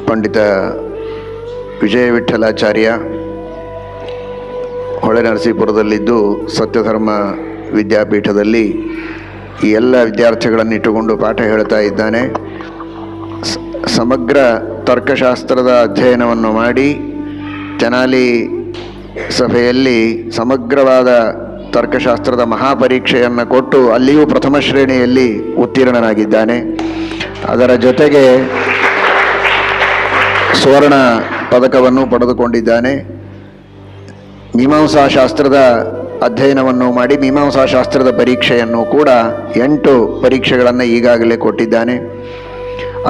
ಪಂಡಿತ ವಿಜಯ ವಿಠಲಾಚಾರ್ಯ ಹೊಳೆನರಸೀಪುರದಲ್ಲಿದ್ದು ಸತ್ಯಧರ್ಮ ವಿದ್ಯಾಪೀಠದಲ್ಲಿ ಈ ಎಲ್ಲ ವಿದ್ಯಾರ್ಥಿಗಳನ್ನು ಇಟ್ಟುಕೊಂಡು ಪಾಠ ಹೇಳ್ತಾ ಇದ್ದಾನೆ. ಸಮಗ್ರ ತರ್ಕಶಾಸ್ತ್ರದ ಅಧ್ಯಯನವನ್ನು ಮಾಡಿ ತೆನಾಲಿ ಸಭೆಯಲ್ಲಿ ಸಮಗ್ರವಾದ ತರ್ಕಶಾಸ್ತ್ರದ ಮಹಾಪರೀಕ್ಷೆಯನ್ನು ಕೊಟ್ಟು ಅಲ್ಲಿಯೂ ಪ್ರಥಮ ಶ್ರೇಣಿಯಲ್ಲಿ ಉತ್ತೀರ್ಣನಾಗಿದ್ದಾನೆ. ಅದರ ಜೊತೆಗೆ ಸುವರ್ಣ ಪದಕವನ್ನು ಪಡೆದುಕೊಂಡಿದ್ದಾನೆ. ಮೀಮಾಂಸಾಶಾಸ್ತ್ರದ ಅಧ್ಯಯನವನ್ನು ಮಾಡಿ ಮೀಮಾಂಸಾಶಾಸ್ತ್ರದ ಪರೀಕ್ಷೆಯನ್ನು ಕೂಡ 8 ಪರೀಕ್ಷೆಗಳನ್ನು ಈಗಾಗಲೇ ಕೊಟ್ಟಿದ್ದಾನೆ.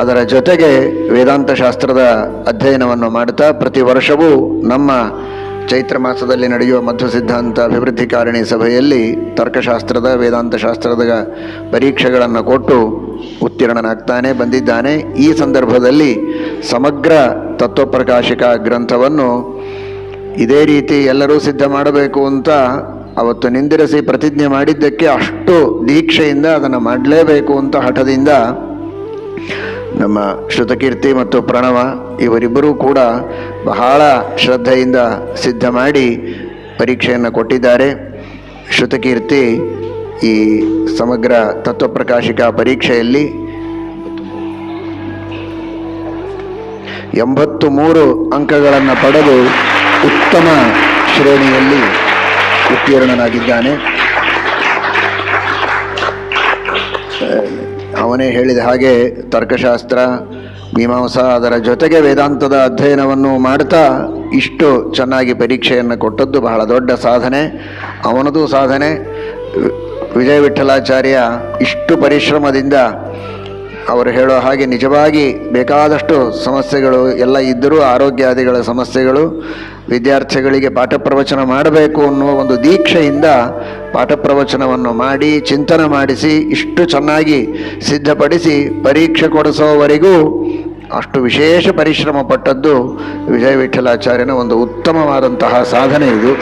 ಅದರ ಜೊತೆಗೆ ವೇದಾಂತ ಶಾಸ್ತ್ರದ ಅಧ್ಯಯನವನ್ನು ಮಾಡುತ್ತಾ ಪ್ರತಿ ವರ್ಷವೂ ನಮ್ಮ ಚೈತ್ರ ಮಾಸದಲ್ಲಿ ನಡೆಯುವ ಮಧ್ವ ಸಿದ್ಧಾಂತ ಅಭಿವೃದ್ಧಿಕಾರಿಣಿ ಸಭೆಯಲ್ಲಿ ತರ್ಕಶಾಸ್ತ್ರದ ವೇದಾಂತ ಶಾಸ್ತ್ರದ ಪರೀಕ್ಷೆಗಳನ್ನು ಕೊಟ್ಟು ಉತ್ತೀರ್ಣನಾಗ್ತಾನೆ ಬಂದಿದ್ದಾನೆ. ಈ ಸಂದರ್ಭದಲ್ಲಿ ಸಮಗ್ರ ತತ್ವಪ್ರಕಾಶಿಕ ಗ್ರಂಥವನ್ನು ಇದೇ ರೀತಿ ಎಲ್ಲರೂ ಸಿದ್ಧ ಮಾಡಬೇಕು ಅಂತ ಅವತ್ತು ನಿಂದಿರಿಸಿ ಪ್ರತಿಜ್ಞೆ ಮಾಡಿದ್ದಕ್ಕೆ ಅಷ್ಟು ದೀಕ್ಷೆಯಿಂದ ಅದನ್ನು ಮಾಡಲೇಬೇಕು ಅಂತ ಹಠದಿಂದ ನಮ್ಮ ಶ್ರುತಕೀರ್ತಿ ಮತ್ತು ಪ್ರಣವ ಇವರಿಬ್ಬರೂ ಕೂಡ ಬಹಳ ಶ್ರದ್ಧೆಯಿಂದ ಸಿದ್ಧ ಮಾಡಿ ಪರೀಕ್ಷೆಯನ್ನು ಕೊಟ್ಟಿದ್ದಾರೆ. ಶ್ರುತಕೀರ್ತಿ ಈ ಸಮಗ್ರ ತತ್ವಪ್ರಕಾಶಿಕ ಪರೀಕ್ಷೆಯಲ್ಲಿ 83 ಅಂಕಗಳನ್ನು ಪಡೆದು ಉತ್ತಮ ಶ್ರೇಣಿಯಲ್ಲಿ ಉತ್ತೀರ್ಣನಾಗಿದ್ದಾನೆ. ಅವನೇ ಹೇಳಿದ ಹಾಗೆ ತರ್ಕಶಾಸ್ತ್ರ ಮೀಮಾಂಸಾ ಅದರ ಜೊತೆಗೆ ವೇದಾಂತದ ಅಧ್ಯಯನವನ್ನು ಮಾಡ್ತಾ ಇಷ್ಟು ಚೆನ್ನಾಗಿ ಪರೀಕ್ಷೆಯನ್ನು ಕೊಟ್ಟದ್ದು ಬಹಳ ದೊಡ್ಡ ಸಾಧನೆ. ಅವನದು ಸಾಧನೆ. ವಿಜಯ ವಿಠಲಾಚಾರ್ಯ ಇಷ್ಟು ಪರಿಶ್ರಮದಿಂದ ಅವರು ಹೇಳೋ ಹಾಗೆ ನಿಜವಾಗಿ ಬೇಕಾದಷ್ಟು ಸಮಸ್ಯೆಗಳು ಎಲ್ಲ ಇದ್ದರೂ ಆರೋಗ್ಯಾದಿಗಳ ಸಮಸ್ಯೆಗಳು ವಿದ್ಯಾರ್ಥಿಗಳಿಗೆ ಪಾಠ ಪ್ರವಚನ ಮಾಡಬೇಕು ಅನ್ನುವ ಒಂದು ದೀಕ್ಷೆಯಿಂದ ಪಾಠ ಪ್ರವಚನವನ್ನು ಮಾಡಿ ಚಿಂತನೆ ಮಾಡಿಸಿ ಇಷ್ಟು ಚೆನ್ನಾಗಿ ಸಿದ್ಧಪಡಿಸಿ ಪರೀಕ್ಷೆ ಕೊಡಿಸೋವರೆಗೂ ಅಷ್ಟು ವಿಶೇಷ ಪರಿಶ್ರಮ ಪಟ್ಟದ್ದು ವಿಜಯ ವಿಠಲಾಚಾರ್ಯನ ಒಂದು ಉತ್ತಮವಾದಂತಹ ಸಾಧನೆ ಇದು.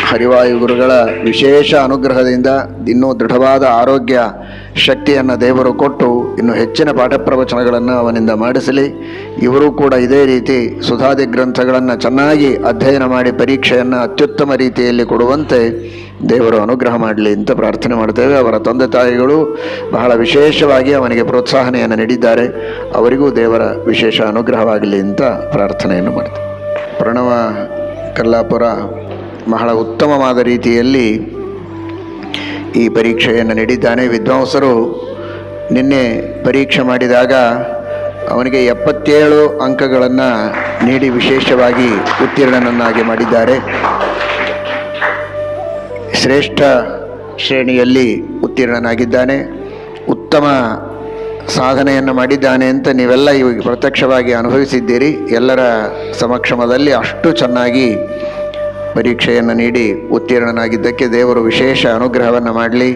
ಹರಿವಾಯು ಗುರುಗಳ ವಿಶೇಷ ಅನುಗ್ರಹದಿಂದ ಇನ್ನೂ ದೃಢವಾದ ಆರೋಗ್ಯ ಶಕ್ತಿಯನ್ನು ದೇವರು ಕೊಟ್ಟು ಇನ್ನು ಹೆಚ್ಚಿನ ಪಾಠ ಪ್ರವಚನಗಳನ್ನು ಅವನಿಂದ ಮಾಡಿಸಲಿ. ಇವರು ಕೂಡ ಇದೇ ರೀತಿ ಸುಧಾದಿ ಗ್ರಂಥಗಳನ್ನು ಚೆನ್ನಾಗಿ ಅಧ್ಯಯನ ಮಾಡಿ ಪರೀಕ್ಷೆಯನ್ನು ಅತ್ಯುತ್ತಮ ರೀತಿಯಲ್ಲಿ ಕೊಡುವಂತೆ ದೇವರು ಅನುಗ್ರಹ ಮಾಡಲಿ ಅಂತ ಪ್ರಾರ್ಥನೆ ಮಾಡ್ತೇವೆ. ಅವರ ತಂದೆ ತಾಯಿಗಳು ಬಹಳ ವಿಶೇಷವಾಗಿ ಅವನಿಗೆ ಪ್ರೋತ್ಸಾಹನೆಯನ್ನು ನೀಡಿದ್ದಾರೆ. ಅವರಿಗೂ ದೇವರ ವಿಶೇಷ ಅನುಗ್ರಹವಾಗಲಿ ಅಂತ ಪ್ರಾರ್ಥನೆಯನ್ನು ಮಾಡ್ತೇವೆ. ಪ್ರಣವ ಕಲ್ಲಾಪುರ ಬಹಳ ಉತ್ತಮವಾದ ರೀತಿಯಲ್ಲಿ ಈ ಪರೀಕ್ಷೆಯನ್ನು ನೀಡಿದ್ದಾನೆ. ವಿದ್ವಾಂಸರು ನಿನ್ನೆ ಪರೀಕ್ಷೆ ಮಾಡಿದಾಗ ಅವನಿಗೆ 77 ಅಂಕಗಳನ್ನು ನೀಡಿ ವಿಶೇಷವಾಗಿ ಉತ್ತೀರ್ಣನನ್ನಾಗಿ ಮಾಡಿದ್ದಾರೆ. ಶ್ರೇಷ್ಠ ಶ್ರೇಣಿಯಲ್ಲಿ ಉತ್ತೀರ್ಣನಾಗಿದ್ದಾನೆ. ಉತ್ತಮ ಸಾಧನೆಯನ್ನು ಮಾಡಿದ್ದಾನೆ ಅಂತ ನೀವೆಲ್ಲ ಇವಾಗ ಪ್ರತ್ಯಕ್ಷವಾಗಿ ಅನುಭವಿಸಿದ್ದೀರಿ. ಎಲ್ಲರ ಸಮಕ್ಷಮದಲ್ಲಿ ಅಷ್ಟು ಚೆನ್ನಾಗಿ ಪರೀಕ್ಷೆಯನ್ನು ನೀಡಿ ಉತ್ತೀರ್ಣನಾಗಿದ್ದಕ್ಕೆ ದೇವರು ವಿಶೇಷ ಅನುಗ್ರಹವನ್ನು ಮಾಡಲಿ.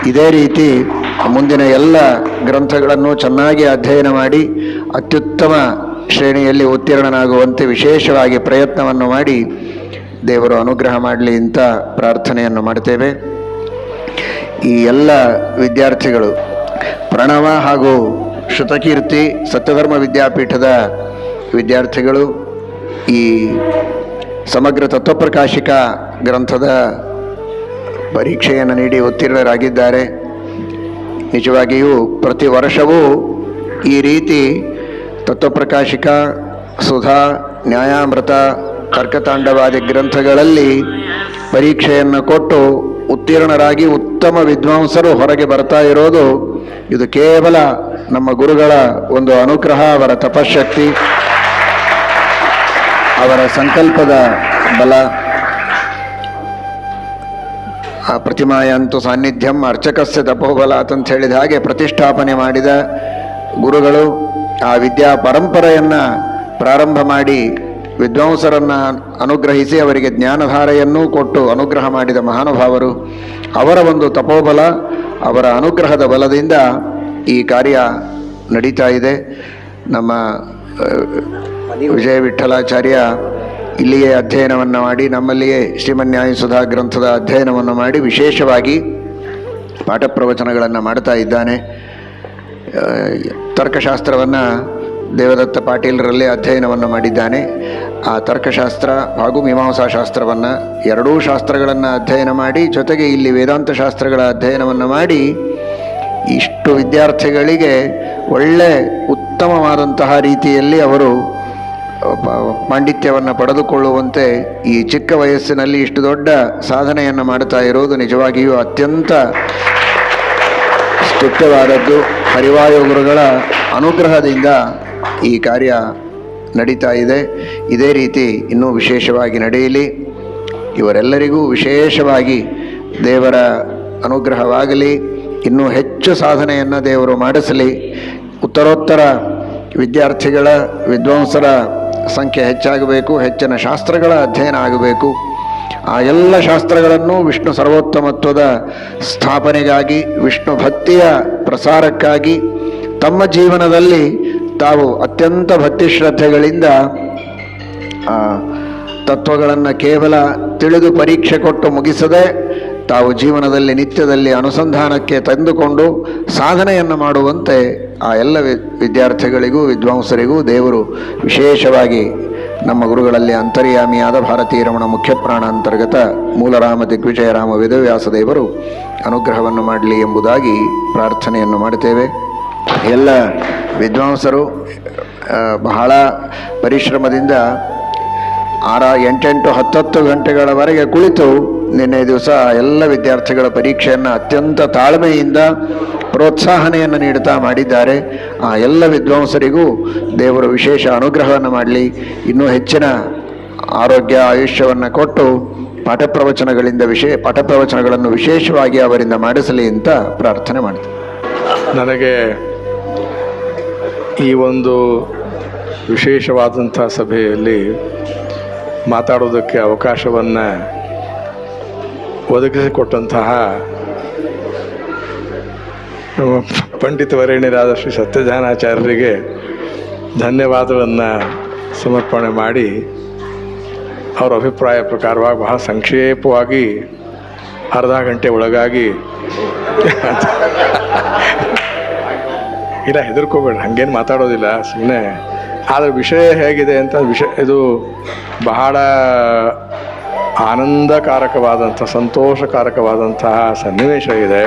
ಇದೇ ರೀತಿ ಮುಂದಿನ ಎಲ್ಲ ಗ್ರಂಥಗಳನ್ನು ಚೆನ್ನಾಗಿ ಅಧ್ಯಯನ ಮಾಡಿ ಅತ್ಯುತ್ತಮ ಶ್ರೇಣಿಯಲ್ಲಿ ಉತ್ತೀರ್ಣನಾಗುವಂತೆ ವಿಶೇಷವಾಗಿ ಪ್ರಯತ್ನವನ್ನು ಮಾಡಿ ದೇವರು ಅನುಗ್ರಹ ಮಾಡಲಿ ಅಂತ ಪ್ರಾರ್ಥನೆಯನ್ನು ಮಾಡ್ತೇವೆ. ಈ ಎಲ್ಲ ವಿದ್ಯಾರ್ಥಿಗಳು ಪ್ರಣವ ಹಾಗೂ ಶ್ರುತಕೀರ್ತಿ ಸತ್ಯಧರ್ಮ ವಿದ್ಯಾಪೀಠದ ವಿದ್ಯಾರ್ಥಿಗಳು ಈ ಸಮಗ್ರ ತತ್ವಪ್ರಕಾಶಿಕ ಗ್ರಂಥದ ಪರೀಕ್ಷೆಯನ್ನು ನೀಡಿ ಉತ್ತೀರ್ಣರಾಗಿದ್ದಾರೆ. ನಿಜವಾಗಿಯೂ ಪ್ರತಿ ವರ್ಷವೂ ಈ ರೀತಿ ತತ್ವಪ್ರಕಾಶಿಕ, ಸುಧಾ, ನ್ಯಾಯಾಮೃತ, ತರ್ಕತಾಂಡವಾದಿ ಗ್ರಂಥಗಳಲ್ಲಿ ಪರೀಕ್ಷೆಯನ್ನು ಕೊಟ್ಟು ಉತ್ತೀರ್ಣರಾಗಿ ಉತ್ತಮ ವಿದ್ವಾಂಸರು ಹೊರಗೆ ಬರ್ತಾ ಇರೋದು ಇದು ಕೇವಲ ನಮ್ಮ ಗುರುಗಳ ಒಂದು ಅನುಗ್ರಹ, ಅವರ ತಪಶಕ್ತಿ, ಅವರ ಸಂಕಲ್ಪದ ಬಲ. ಆ ಪ್ರತಿಮಾಯಂತು ಸಾನ್ನಿಧ್ಯಂ ಅರ್ಚಕಸ್ಯ ತಪೋಬಲ ಅಂತ ಹೇಳಿದ ಹಾಗೆ ಪ್ರತಿಷ್ಠಾಪನೆ ಮಾಡಿದ ಗುರುಗಳು ಆ ವಿದ್ಯಾ ಪರಂಪರೆಯನ್ನು ಪ್ರಾರಂಭ ಮಾಡಿ ವಿದ್ವಾಂಸರನ್ನು ಅನುಗ್ರಹಿಸಿ ಅವರಿಗೆ ಜ್ಞಾನಧಾರೆಯನ್ನೂ ಕೊಟ್ಟು ಅನುಗ್ರಹ ಮಾಡಿದ ಮಹಾನುಭಾವರು. ಅವರ ಒಂದು ತಪೋಬಲ, ಅವರ ಅನುಗ್ರಹದ ಬಲದಿಂದ ಈ ಕಾರ್ಯ ನಡೀತಾ ಇದೆ. ನಮ್ಮ ವಿಜಯ ವಿಠಲಾಚಾರ್ಯ ಇಲ್ಲಿಯೇ ಅಧ್ಯಯನವನ್ನು ಮಾಡಿ ನಮ್ಮಲ್ಲಿಯೇ ಶ್ರೀಮನ್ಯಾಯಸುಧಾ ಗ್ರಂಥದ ಅಧ್ಯಯನವನ್ನು ಮಾಡಿ ವಿಶೇಷವಾಗಿ ಪಾಠ ಪ್ರವಚನಗಳನ್ನು ಮಾಡ್ತಾ ಇದ್ದಾನೆ. ತರ್ಕಶಾಸ್ತ್ರವನ್ನು ದೇವದತ್ತ ಪಾಟೀಲರಲ್ಲಿ ಅಧ್ಯಯನವನ್ನು ಮಾಡಿದ್ದಾನೆ. ಆ ತರ್ಕಶಾಸ್ತ್ರ ಹಾಗೂ ಮೀಮಾಂಸಾ ಶಾಸ್ತ್ರವನ್ನು ಎರಡೂ ಶಾಸ್ತ್ರಗಳನ್ನು ಅಧ್ಯಯನ ಮಾಡಿ ಜೊತೆಗೆ ಇಲ್ಲಿ ವೇದಾಂತ ಶಾಸ್ತ್ರಗಳ ಅಧ್ಯಯನವನ್ನು ಮಾಡಿ ಇಷ್ಟು ವಿದ್ಯಾರ್ಥಿಗಳಿಗೆ ಒಳ್ಳೆ ಉತ್ತಮವಾದಂತಹ ರೀತಿಯಲ್ಲಿ ಅವರು ಪಾಂಡಿತ್ಯವನ್ನು ಪಡೆದುಕೊಳ್ಳುವಂತೆ ಈ ಚಿಕ್ಕ ವಯಸ್ಸಿನಲ್ಲಿ ಇಷ್ಟು ದೊಡ್ಡ ಸಾಧನೆಯನ್ನು ಮಾಡ್ತಾ ಇರೋದು ನಿಜವಾಗಿಯೂ ಅತ್ಯಂತ ಸ್ತುತ್ಯವಾದದ್ದು. ಹರಿವಾಯು ಗುರುಗಳ ಅನುಗ್ರಹದಿಂದ ಈ ಕಾರ್ಯ ನಡೀತಾ ಇದೆ. ಇದೇ ರೀತಿ ಇನ್ನೂ ವಿಶೇಷವಾಗಿ ನಡೆಯಲಿ. ಇವರೆಲ್ಲರಿಗೂ ವಿಶೇಷವಾಗಿ ದೇವರ ಅನುಗ್ರಹವಾಗಲಿ. ಇನ್ನೂ ಹೆಚ್ಚು ಸಾಧನೆಯನ್ನು ದೇವರು ಮಾಡಿಸಲಿ. ಉತ್ತರೋತ್ತರ ವಿದ್ಯಾರ್ಥಿಗಳ ವಿದ್ವಾಂಸರ ಸಂಖ್ಯೆ ಹೆಚ್ಚಾಗಬೇಕು. ಹೆಚ್ಚಿನ ಶಾಸ್ತ್ರಗಳ ಅಧ್ಯಯನ ಆಗಬೇಕು. ಆ ಎಲ್ಲ ಶಾಸ್ತ್ರಗಳನ್ನು ವಿಷ್ಣು ಸರ್ವೋತ್ತಮತ್ವದ ಸ್ಥಾಪನೆಗಾಗಿ, ವಿಷ್ಣು ಭಕ್ತಿಯ ಪ್ರಸಾರಕ್ಕಾಗಿ ತಮ್ಮ ಜೀವನದಲ್ಲಿ ತಾವು ಅತ್ಯಂತ ಭಕ್ತಿ ಶ್ರದ್ಧೆಗಳಿಂದ ತತ್ವಗಳನ್ನು ಕೇವಲ ತಿಳಿದು ಪರೀಕ್ಷೆ ಕೊಟ್ಟು ಮುಗಿಸದೆ ತಾವು ಜೀವನದಲ್ಲಿ ನಿತ್ಯದಲ್ಲಿ ಅನುಸಂಧಾನಕ್ಕೆ ತಂದುಕೊಂಡು ಸಾಧನೆಯನ್ನು ಮಾಡುವಂತೆ ಆ ಎಲ್ಲ ವಿದ್ಯಾರ್ಥಿಗಳಿಗೂ ವಿದ್ವಾಂಸರಿಗೂ ದೇವರು ವಿಶೇಷವಾಗಿ ನಮ್ಮ ಗುರುಗಳಲ್ಲಿ ಅಂತರ್ಯಾಮಿಯಾದ ಭಾರತೀಯ ರಮಣ ಮುಖ್ಯಪ್ರಾಣ ಅಂತರ್ಗತ ಮೂಲರಾಮ ದಿಗ್ವಿಜಯರಾಮ ವೇದವ್ಯಾಸ ದೇವರು ಅನುಗ್ರಹವನ್ನು ಮಾಡಲಿ ಎಂಬುದಾಗಿ ಪ್ರಾರ್ಥನೆಯನ್ನು ಮಾಡುತ್ತೇವೆ. ಎಲ್ಲ ವಿದ್ವಾಂಸರು ಬಹಳ ಪರಿಶ್ರಮದಿಂದ 8 10 ಗಂಟೆಗಳವರೆಗೆ ಕುಳಿತು ನಿನ್ನೆ ದಿವಸ ಎಲ್ಲ ವಿದ್ಯಾರ್ಥಿಗಳ ಪರೀಕ್ಷೆಯನ್ನು ಅತ್ಯಂತ ತಾಳ್ಮೆಯಿಂದ ಪ್ರೋತ್ಸಾಹನೆಯನ್ನು ನೀಡುತ್ತಾ ಮಾಡಿದ್ದಾರೆ. ಆ ಎಲ್ಲ ವಿದ್ವಾಂಸರಿಗೂ ದೇವರು ವಿಶೇಷ ಅನುಗ್ರಹವನ್ನು ಮಾಡಲಿ. ಇನ್ನೂ ಹೆಚ್ಚಿನ ಆರೋಗ್ಯ ಆಯುಷ್ಯವನ್ನು ಕೊಟ್ಟು ಪಾಠಪ್ರವಚನಗಳನ್ನು ವಿಶೇಷವಾಗಿ ಅವರಿಂದ ಮಾಡಿಸಲಿ ಅಂತ ಪ್ರಾರ್ಥನೆ ಮಾಡ್ತೀನಿ. ನನಗೆ ಈ ಒಂದು ವಿಶೇಷವಾದಂಥ ಸಭೆಯಲ್ಲಿ ಮಾತಾಡೋದಕ್ಕೆ ಅವಕಾಶವನ್ನು ಒದಗಿಸಿಕೊಟ್ಟಂತಹ ಪಂಡಿತವರೇಣ್ಯರಾದ ಶ್ರೀ ಸತ್ಯಜ್ಞಾನಾಚಾರ್ಯರಿಗೆ ಧನ್ಯವಾದವನ್ನು ಸಮರ್ಪಣೆ ಮಾಡಿ, ಅವರ ಅಭಿಪ್ರಾಯ ಪ್ರಕಾರವಾಗಿ ಬಹಳ ಸಂಕ್ಷೇಪವಾಗಿ ಅರ್ಧ ಗಂಟೆ ಒಳಗಾಗಿ ಇಲ್ಲ ಹೆದರ್ಕೋಬೇಡ, ಹಾಗೇನು ಮಾತಾಡೋದಿಲ್ಲ ಸುಮ್ಮನೆ. ಆದರೆ ವಿಷಯ ಹೇಗಿದೆ ಅಂತ ಇದು ಬಹಳ ಆನಂದಕಾರಕವಾದಂಥ ಸಂತೋಷಕಾರಕವಾದಂತಹ ಸನ್ನಿವೇಶ ಇದೆ.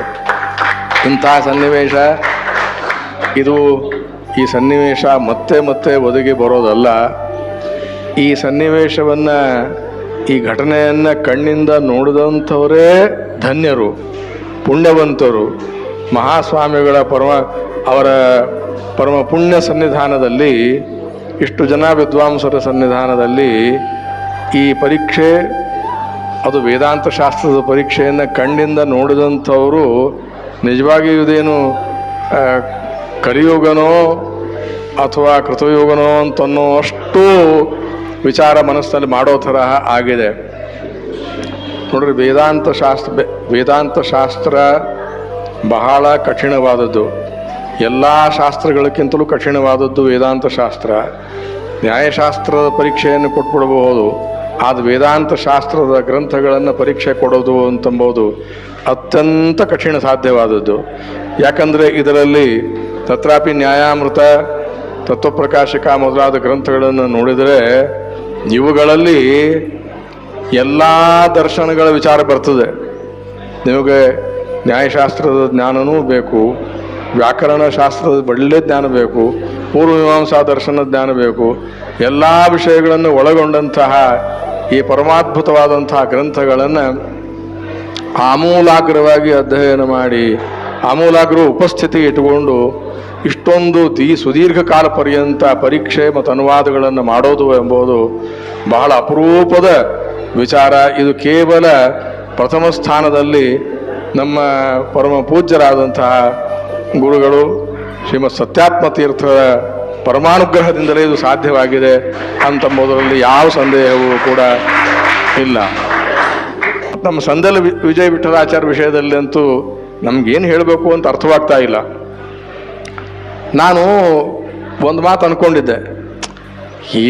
ಇಂತಹ ಸನ್ನಿವೇಶ ಈ ಸನ್ನಿವೇಶ ಮತ್ತೆ ಮತ್ತೆ ಒದಗಿ ಬರೋದಲ್ಲ. ಈ ಸನ್ನಿವೇಶವನ್ನು, ಈ ಘಟನೆಯನ್ನು ಕಣ್ಣಿಂದ ನೋಡಿದಂಥವರೇ ಧನ್ಯರು, ಪುಣ್ಯವಂತರು. ಮಹಾಸ್ವಾಮಿಗಳ ಅವರ ಪರಮ ಪುಣ್ಯ ಸನ್ನಿಧಾನದಲ್ಲಿ, ಇಷ್ಟು ಜನ ವಿದ್ವಾಂಸರ ಸನ್ನಿಧಾನದಲ್ಲಿ ಈ ಪರೀಕ್ಷೆ, ಅದು ವೇದಾಂತ ಶಾಸ್ತ್ರದ ಪರೀಕ್ಷೆಯನ್ನು ಕಣ್ಣಿಂದ ನೋಡಿದಂಥವರು ನಿಜವಾಗಿಯೂ ಇದೇನು ಕಲಿಯುಗನೋ ಅಥವಾ ಕೃತಯುಗನೋ ಅಂತನ್ನೋ ಅಷ್ಟು ವಿಚಾರ ಮನಸ್ಸಲ್ಲಿ ಮಾಡೋ ಥರ ಆಗಿದೆ. ನೋಡ್ರಿ, ವೇದಾಂತ ಶಾಸ್ತ್ರ ಬಹಳ ಕಠಿಣವಾದದ್ದು. ಎಲ್ಲ ಶಾಸ್ತ್ರಗಳಕ್ಕಿಂತಲೂ ಕಠಿಣವಾದದ್ದು ವೇದಾಂತ ಶಾಸ್ತ್ರ. ನ್ಯಾಯಶಾಸ್ತ್ರದ ಪರೀಕ್ಷೆಯನ್ನು ಕೊಟ್ಬಿಡಬಹುದು, ಆದರೆ ವೇದಾಂತ ಶಾಸ್ತ್ರದ ಗ್ರಂಥಗಳನ್ನು ಪರೀಕ್ಷೆ ಕೊಡೋದು ಅಂತಂಬೋದು ಅತ್ಯಂತ ಕಠಿಣ ಸಾಧ್ಯವಾದದ್ದು. ಯಾಕಂದರೆ ಇದರಲ್ಲಿ ತತ್ರಾಪಿ ನ್ಯಾಯಾಮೃತ, ತತ್ವಪ್ರಕಾಶಕ ಮೊದಲಾದ ಗ್ರಂಥಗಳನ್ನು ನೋಡಿದರೆ ಇವುಗಳಲ್ಲಿ ಎಲ್ಲ ದರ್ಶನಗಳ ವಿಚಾರ ಬರ್ತದೆ. ನಿಮಗೆ ನ್ಯಾಯಶಾಸ್ತ್ರದ ಜ್ಞಾನವೂ ಬೇಕು, ವ್ಯಾಕರಣ ಶಾಸ್ತ್ರದ ಒಳ್ಳೆಯ ಜ್ಞಾನ ಬೇಕು, ಪೂರ್ವಮೀಮಾಂಸಾ ದರ್ಶನ ಜ್ಞಾನ ಬೇಕು. ಎಲ್ಲ ವಿಷಯಗಳನ್ನು ಒಳಗೊಂಡಂತಹ ಈ ಪರಮಾದ್ಭುತವಾದಂತಹ ಗ್ರಂಥಗಳನ್ನು ಆಮೂಲಾಗ್ರವಾಗಿ ಅಧ್ಯಯನ ಮಾಡಿ, ಆಮೂಲಾಗ್ರ ಉಪಸ್ಥಿತಿ ಇಟ್ಟುಕೊಂಡು ಇಷ್ಟೊಂದು ಸುದೀರ್ಘ ಕಾಲ ಪರ್ಯಂತ ಪರೀಕ್ಷೆ ಮತ್ತು ಅನುವಾದಗಳನ್ನು ಮಾಡೋದು ಎಂಬುದು ಬಹಳ ಅಪರೂಪದ ವಿಚಾರ. ಇದು ಕೇವಲ ಪ್ರಥಮ ಸ್ಥಾನದಲ್ಲಿ ನಮ್ಮ ಪರಮ ಪೂಜ್ಯರಾದಂತಹ ಗುರುಗಳು ಶ್ರೀಮತ್ ಸತ್ಯಾತ್ಮ ತೀರ್ಥರ ಪರಮಾನುಗ್ರಹದಿಂದಲೇ ಇದು ಸಾಧ್ಯವಾಗಿದೆ ಅಂತಂಬುದರಲ್ಲಿ ಯಾವ ಸಂದೇಹವೂ ಕೂಡ ಇಲ್ಲ. ನಮ್ಮ ಸಂದಲ ವಿಜಯ ವಿಠಲಾಚಾರ್ಯ ವಿಷಯದಲ್ಲಿ ಅಂತೂ ನಮಗೇನು ಹೇಳಬೇಕು ಅಂತ ಅರ್ಥವಾಗ್ತಾ ಇಲ್ಲ. ನಾನು ಒಂದು ಮಾತು ಅಂದ್ಕೊಂಡಿದ್ದೆ,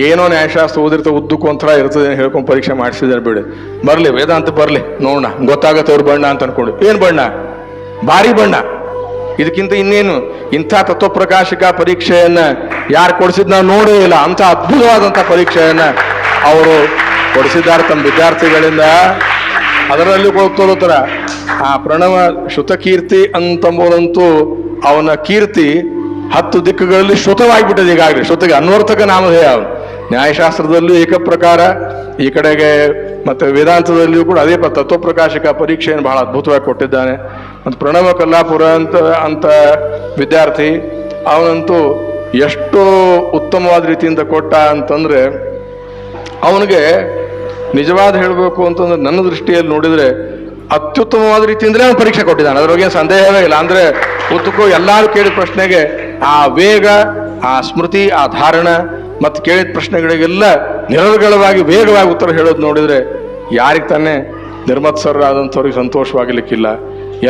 ಏನೋ ನ್ಯಾಯಶಾಸ್ತ್ರ ಓದಿರ್ತ ಉದ್ದಕ್ಕೂ ಒಂಥರ ಇರ್ತದೆ ಹೇಳ್ಕೊಂಡು ಪರೀಕ್ಷೆ ಮಾಡಿಸಿದ್ರೆ ಬಿಡಿ, ಬರಲಿ ವೇದಾಂತ ಬರಲಿ ನೋಡೋಣ, ಗೊತ್ತಾಗತ್ತೆ ಅವ್ರ ಬಣ್ಣ ಅಂತ ಅಂದ್ಕೊಂಡು. ಏನು ಬಣ್ಣ? ಭಾರಿ ಬಣ್ಣ. ಇದಕ್ಕಿಂತ ಇನ್ನೇನು ಇಂಥ ತತ್ವಪ್ರಕಾಶಕ ಪರೀಕ್ಷೆಯನ್ನ ಯಾರು ಕೊಡಿಸಿದ್ ನಾವು ನೋಡೇ ಇಲ್ಲ. ಅಂಥ ಅದ್ಭುತವಾದಂಥ ಪರೀಕ್ಷೆಯನ್ನ ಅವರು ಕೊಡಿಸಿದ್ದಾರೆ ತಮ್ಮ ವಿದ್ಯಾರ್ಥಿಗಳಿಂದ. ಅದರಲ್ಲಿ ಗೊತ್ತೋತರ ಆ ಪ್ರಣವ ಶ್ರುತಕೀರ್ತಿ ಅಂತಂಬೋದಂತೂ ಅವನ ಕೀರ್ತಿ 10 ದಿಕ್ಕುಗಳಲ್ಲಿ ಶ್ರುತವಾಗಿಬಿಟ್ಟಿದೆ ಈಗಾಗಲೇ. ಶ್ರುತಿಗೆ ಅನ್ವರ್ಥಕ ನಾಮಧೇಯ ಅವನು. ನ್ಯಾಯಶಾಸ್ತ್ರದಲ್ಲೂ ಏಕಪ್ರಕಾರ, ಈ ಕಡೆಗೆ ಮತ್ತು ವೇದಾಂತದಲ್ಲಿಯೂ ಕೂಡ ಅದೇ ತತ್ವಪ್ರಕಾಶಕ ಪರೀಕ್ಷೆಯನ್ನು ಬಹಳ ಅದ್ಭುತವಾಗಿ ಕೊಟ್ಟಿದ್ದಾನೆ. ಮತ್ತು ಪ್ರಣವ ಕಲ್ಲಾಪುರ ಅಂತ ವಿದ್ಯಾರ್ಥಿ ಅವನಂತೂ ಎಷ್ಟೋ ಉತ್ತಮವಾದ ರೀತಿಯಿಂದ ಕೊಟ್ಟ ಅಂತಂದರೆ, ಅವನಿಗೆ ನಿಜವಾದ ಹೇಳಬೇಕು ಅಂತಂದ್ರೆ ನನ್ನ ದೃಷ್ಟಿಯಲ್ಲಿ ನೋಡಿದರೆ ಅತ್ಯುತ್ತಮವಾದ ರೀತಿಯಿಂದಲೇ ಅವನು ಪರೀಕ್ಷೆ ಕೊಟ್ಟಿದ್ದಾನೆ. ಅದ್ರೊಳಗೆ ಸಂದೇಹವೇ ಇಲ್ಲ. ಅಂದರೆ ಉದ್ದಕ್ಕೂ ಎಲ್ಲರೂ ಕೇಳಿದ ಪ್ರಶ್ನೆಗೆ ಆ ವೇಗ, ಆ ಸ್ಮೃತಿ, ಆ ಧಾರಣ ಮತ್ತು ಕೇಳಿದ ಪ್ರಶ್ನೆಗಳಿಗೆಲ್ಲ ನಿರರ್ಗಳವಾಗಿ ವೇಗವಾಗಿ ಉತ್ತರ ಹೇಳೋದು ನೋಡಿದರೆ ಯಾರಿಗೆ ತಾನೇ ನಿರ್ಮತ್ಸರರಾದಂಥವ್ರಿಗೆ ಸಂತೋಷವಾಗಲಿಕ್ಕಿಲ್ಲ.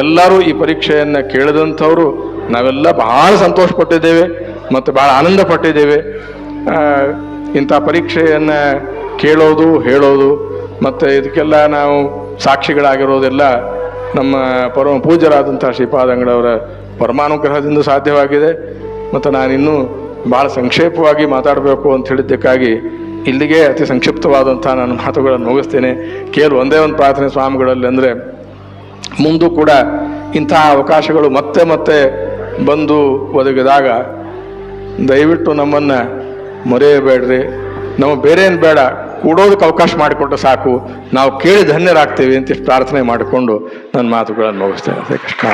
ಎಲ್ಲರೂ ಈ ಪರೀಕ್ಷೆಯನ್ನು ಕೇಳಿದಂಥವರು ನಾವೆಲ್ಲ ಬಹಳ ಸಂತೋಷ ಪಟ್ಟಿದ್ದೇವೆ ಮತ್ತು ಬಹಳ ಆನಂದ ಪಟ್ಟಿದ್ದೇವೆ. ಇಂಥ ಪರೀಕ್ಷೆಯನ್ನು ಕೇಳೋದು, ಹೇಳೋದು ಮತ್ತು ಇದಕ್ಕೆಲ್ಲ ನಾವು ಸಾಕ್ಷಿಗಳಾಗಿರೋದೆಲ್ಲ ನಮ್ಮ ಪರಮ ಪೂಜ್ಯರಾದಂಥ ಶ್ರೀಪಾದಂಗಳವರ ಪರಮಾನುಗ್ರಹದಿಂದ ಸಾಧ್ಯವಾಗಿದೆ. ಮತ್ತು ನಾನಿನ್ನೂ ಭಾಳ ಸಂಕ್ಷೇಪವಾಗಿ ಮಾತಾಡಬೇಕು ಅಂತ ಹೇಳಿದ್ದಕ್ಕಾಗಿ ಇಲ್ಲಿಗೆ ಅತಿ ಸಂಕ್ಷಿಪ್ತವಾದಂಥ ನನ್ನ ಮಾತುಗಳನ್ನು ಮುಗಿಸ್ತೇನೆ. ಕೇವಲ ಒಂದೇ ಒಂದು ಪ್ರಾರ್ಥನೆ ಸ್ವಾಮಿಗಳಲ್ಲಿ, ಅಂದರೆ ಮುಂದೂ ಕೂಡ ಇಂಥ ಅವಕಾಶಗಳು ಮತ್ತೆ ಮತ್ತೆ ಬಂದು ಒದಗಿದಾಗ ದಯವಿಟ್ಟು ನಮ್ಮನ್ನು ಮರೆಯಬೇಡ್ರಿ. ನಾವು ಬೇರೆ ಏನು ಬೇಡ, ಕೂಡೋದಕ್ಕೆ ಅವಕಾಶ ಮಾಡಿಕೊಟ್ಟು ಸಾಕು, ನಾವು ಕೇಳಿ ಧನ್ಯರಾಗ್ತೇವೆ ಅಂತ ಪ್ರಾರ್ಥನೆ ಮಾಡಿಕೊಂಡು ನನ್ನ ಮಾತುಗಳನ್ನು ಮುಗಿಸ್ತೇನೆ. ಕೃಷ್ಣ.